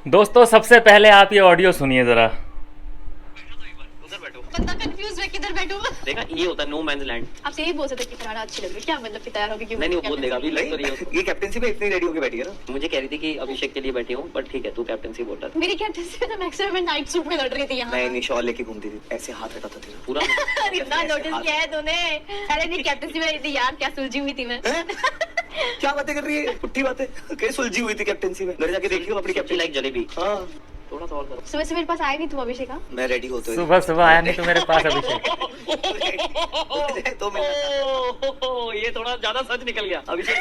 दोस्तों सबसे पहले आप ये ऑडियो सुनिए ज़रा। उधर बैठो। बंदा कंफ्यूज है किधर बैठूं। देखा ये होता है नो मैंस लैंड। आप यही बोल सकते कि फरारा अच्छी लग रही है, क्या मतलब कि तैयार होगी क्यों? नहीं वो बोल देगा अभी लग तो रही हो। ये कैप्टेंसी पे इतनी रेडी होके बैठी है ना। मुझे कह रही थी कि अभिषेक के लिए बैठी हूँ, बट ठीक है तू कैप्टेंसी बोल रहा मेरी कैप्टनसी में तो मैक्सिमम मैं नाइट सूट में लड़ रही थी यहाँ। नहीं नहीं शॉल लेके घूमती थी, ऐसे हाथ रखा था तेरा पूरा। इतना नोटिस किया है तूने? अरे नहीं कैप्टनसी में रही थी यार, क्या सुलझी हुई थी मैं। क्या बातें कर रही है, पुट्ठी बातें। कैसे सुलझी हुई थी कैप्टेंसी में, घर जाके देखियो अपनी कैप्टन कैप्टन। लाइक जलेबी। हाँ थोड़ा सा और करो। सुबह से मेरे पास आए नहीं तुम अभिषेक? हाँ? मैं रेडी होते सुबह सुबह आया नहीं तो मेरे पास अभिषेक। तो मैं ये थोड़ा ज्यादा सच निकल गया अभिषेक।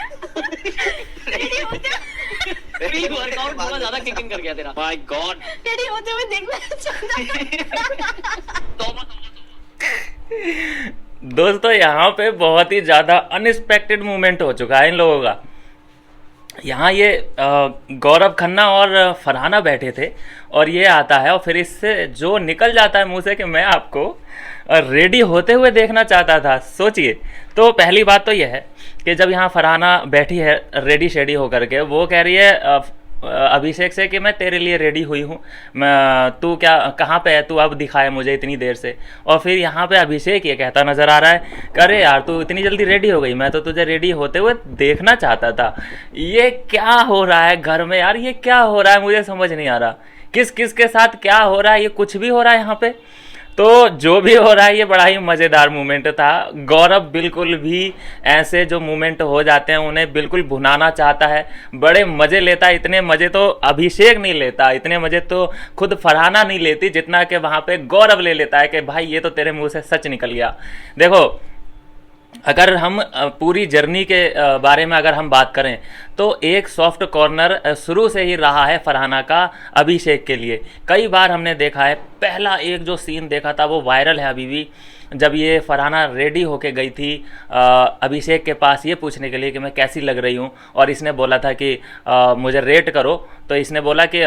प्री वर्कआउट थोड़ा ज्यादा किकिंग कर गया तेरा। My God. रेडी होते हुए देखना चाहता। दोस्तों यहाँ पे बहुत ही ज़्यादा अनएक्सपेक्टेड मूवमेंट हो चुका है इन लोगों का। यहाँ ये गौरव खन्ना और फरहाना बैठे थे और ये आता है और फिर इससे जो निकल जाता है मुंह से कि मैं आपको रेडी होते हुए देखना चाहता था। सोचिए, तो पहली बात तो यह है कि जब यहाँ फरहाना बैठी है रेडी शेडी होकर के, वो कह रही है अभिषेक से कि मैं तेरे लिए रेडी हुई हूँ, मैं तू क्या कहाँ पे है, तू अब दिखाए मुझे इतनी देर से। और फिर यहाँ पे अभिषेक ये कहता नज़र आ रहा है, अरे यार तू इतनी जल्दी रेडी हो गई, मैं तो तुझे रेडी होते हुए देखना चाहता था। ये क्या हो रहा है घर में यार, ये क्या हो रहा है मुझे समझ नहीं आ रहा। किस किस के साथ क्या हो रहा है, ये कुछ भी हो रहा है यहाँ पे। तो जो भी हो रहा है ये बड़ा ही मज़ेदार मोमेंट था। गौरव बिल्कुल भी ऐसे जो मोमेंट हो जाते हैं उन्हें बिल्कुल भुनाना चाहता है, बड़े मज़े लेता है। इतने मज़े तो अभिषेक नहीं लेता, इतने मज़े तो खुद फरहाना नहीं लेती जितना कि वहाँ पे गौरव ले लेता है कि भाई ये तो तेरे मुंह से सच निकल गया। देखो, अगर हम पूरी जर्नी के बारे में अगर हम बात करें तो एक सॉफ्ट कॉर्नर शुरू से ही रहा है फरहाना का अभिषेक के लिए। कई बार हमने देखा है, पहला एक जो सीन देखा था वो वायरल है अभी भी, जब ये फरहाना रेडी होके गई थी अभिषेक के पास ये पूछने के लिए कि मैं कैसी लग रही हूँ, और इसने बोला था कि मुझे रेट करो। तो इसने बोला कि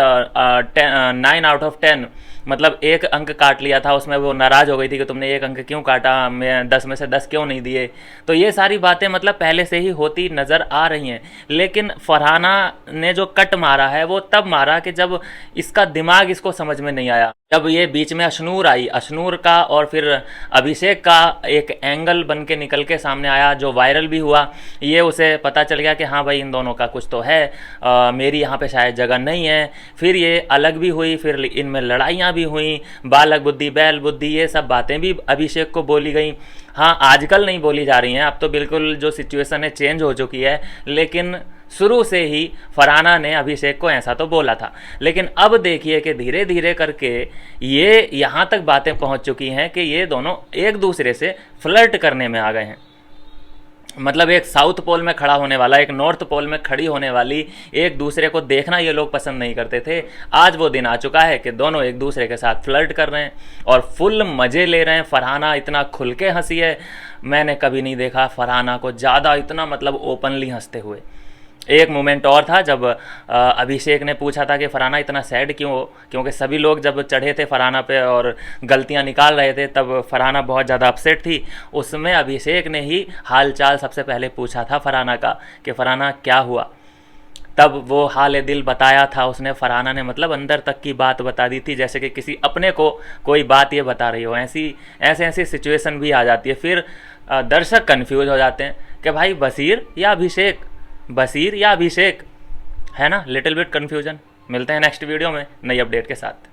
9 आउट ऑफ 10, मतलब एक अंक काट लिया था उसमें। वो नाराज़ हो गई थी कि तुमने एक अंक क्यों काटा, मैं 10 में से 10 क्यों नहीं दिए। तो ये सारी बातें मतलब पहले से ही होती नज़र आ रही हैं। लेकिन फरहाना ने जो कट मारा है वो तब मारा कि जब इसका दिमाग इसको समझ में नहीं आया। जब ये बीच में अशनूर आई, अशनूर का और फिर अभिषेक का एक एंगल बन के निकल के सामने आया जो वायरल भी हुआ। ये उसे पता चल गया कि हाँ भाई इन दोनों का कुछ तो है, मेरी यहाँ पे शायद जगह नहीं है। फिर ये अलग भी हुई, फिर इनमें लड़ाइयाँ भी हुई, बालक बुद्धि बैल बुद्धि ये सब बातें भी अभिषेक को बोली गई। हाँ, आजकल नहीं बोली जा रही हैं, अब तो बिल्कुल जो सिचुएशन है चेंज हो चुकी है, लेकिन शुरू से ही फरहाना ने अभिषेक को ऐसा तो बोला था। लेकिन अब देखिए कि धीरे धीरे करके ये यहाँ तक बातें पहुँच चुकी हैं कि ये दोनों एक दूसरे से फ्लर्ट करने में आ गए हैं। मतलब एक साउथ पोल में खड़ा होने वाला, एक नॉर्थ पोल में खड़ी होने वाली एक दूसरे को देखना ये लोग पसंद नहीं करते थे। आज वो दिन आ चुका है कि दोनों एक दूसरे के साथ फ्लर्ट कर रहे हैं और फुल मज़े ले रहे हैं। फरहाना इतना खुल के हंसी है, मैंने कभी नहीं देखा फरहाना को ज़्यादा इतना मतलब ओपनली हंसते हुए। एक मोमेंट और था जब अभिषेक ने पूछा था कि फरहाना इतना सैड क्यों हो, क्योंकि सभी लोग जब चढ़े थे फरहाना पे और गलतियां निकाल रहे थे तब फरहाना बहुत ज़्यादा अपसेट थी। उसमें अभिषेक ने ही हालचाल सबसे पहले पूछा था फरहाना का कि फरहाना क्या हुआ। तब वो हाल दिल बताया था उसने, फरहाना ने मतलब अंदर तक की बात बता दी थी, जैसे कि किसी अपने को कोई बात ये बता रही हो। ऐसी सिचुएशन भी आ जाती है। फिर दर्शक कन्फ्यूज हो जाते हैं कि भाई बशीर या अभिषेक, बशीर या अभिषेक, है ना, लिटिल बिट कन्फ्यूजन। मिलते हैं नेक्स्ट वीडियो में नई अपडेट के साथ।